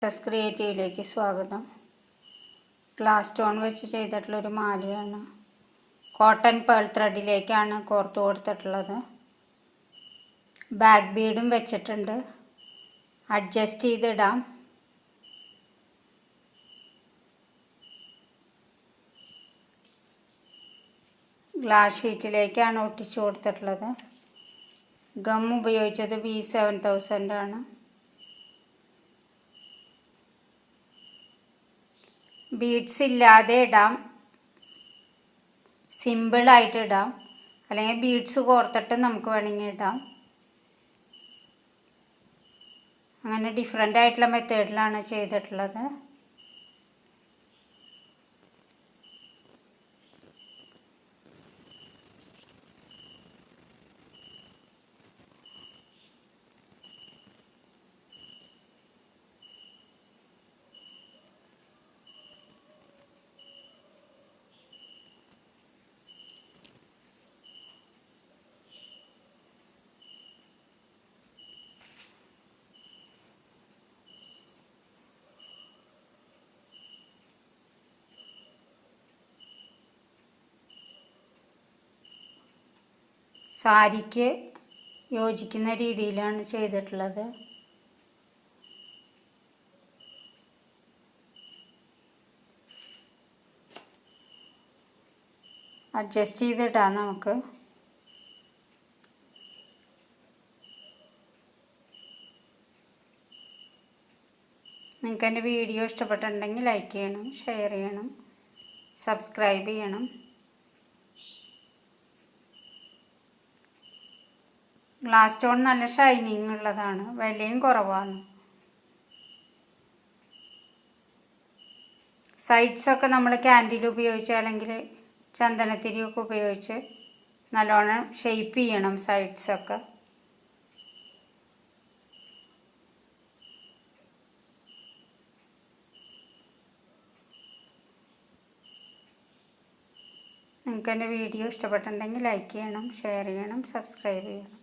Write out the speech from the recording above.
Success ക്രിയേറ്റീവിലേക്ക് സ്വാഗതം. Glass stone വെച്ച് ചെയ്തിട്ടുള്ളൊരു മാലയാണ്. കോട്ടൺ പേൾ ത്രെഡിലേക്കാണ് കോർത്ത് കൊടുത്തിട്ടുള്ളത്. ബാക്ക് ബീഡും വെച്ചിട്ടുണ്ട്. അഡ്ജസ്റ്റ് ചെയ്തിടാം. ഗ്ലാസ് ഷീറ്റിലേക്കാണ് ഒട്ടിച്ചു കൊടുത്തിട്ടുള്ളത്. ഗം ഉപയോഗിച്ചത് B7000 ആണ്. ബീഡ്സ് ഇല്ലാതെ ഇടാം, സിമ്പിളായിട്ട് ഇടാം, അല്ലെങ്കിൽ ബീഡ്സ് കോർത്തിട്ട് നമുക്ക് വേണമെങ്കിൽ ഇടാം. അങ്ങനെ ഡിഫറെൻ്റ് ആയിട്ടുള്ള മെത്തേഡിലാണ് ചെയ്തിട്ടുള്ളത്. സാരിക്ക് യോജിക്കുന്ന രീതിയിലാണ് ചെയ്തിട്ടുള്ളത്. അഡ്ജസ്റ്റ് ചെയ്തിടാം നമുക്ക്. നിങ്ങൾക്ക് എൻ്റെ വീഡിയോ ഇഷ്ടപ്പെട്ടിട്ടുണ്ടെങ്കിൽ ലൈക്ക് ചെയ്യണം, ഷെയർ ചെയ്യണം, സബ്സ്ക്രൈബ് ചെയ്യണം. ഗ്ലാസ് സ്റ്റോൺ നല്ല ഷൈനിങ് ഉള്ളതാണ്, വിലയും കുറവാണ്. സൈഡ്സൊക്കെ നമ്മൾ ക്യാൻഡിൽ ഉപയോഗിച്ച് അല്ലെങ്കിൽ ചന്ദനത്തിരിയൊക്കെ ഉപയോഗിച്ച് നല്ലോണം ഷെയ്പ്പ് ചെയ്യണം സൈഡ്സൊക്കെ. നിങ്ങൾക്ക് എൻ്റെ വീഡിയോ ഇഷ്ടപ്പെട്ടിട്ടുണ്ടെങ്കിൽ ലൈക്ക് ചെയ്യണം, ഷെയർ ചെയ്യണം, സബ്സ്ക്രൈബ് ചെയ്യണം.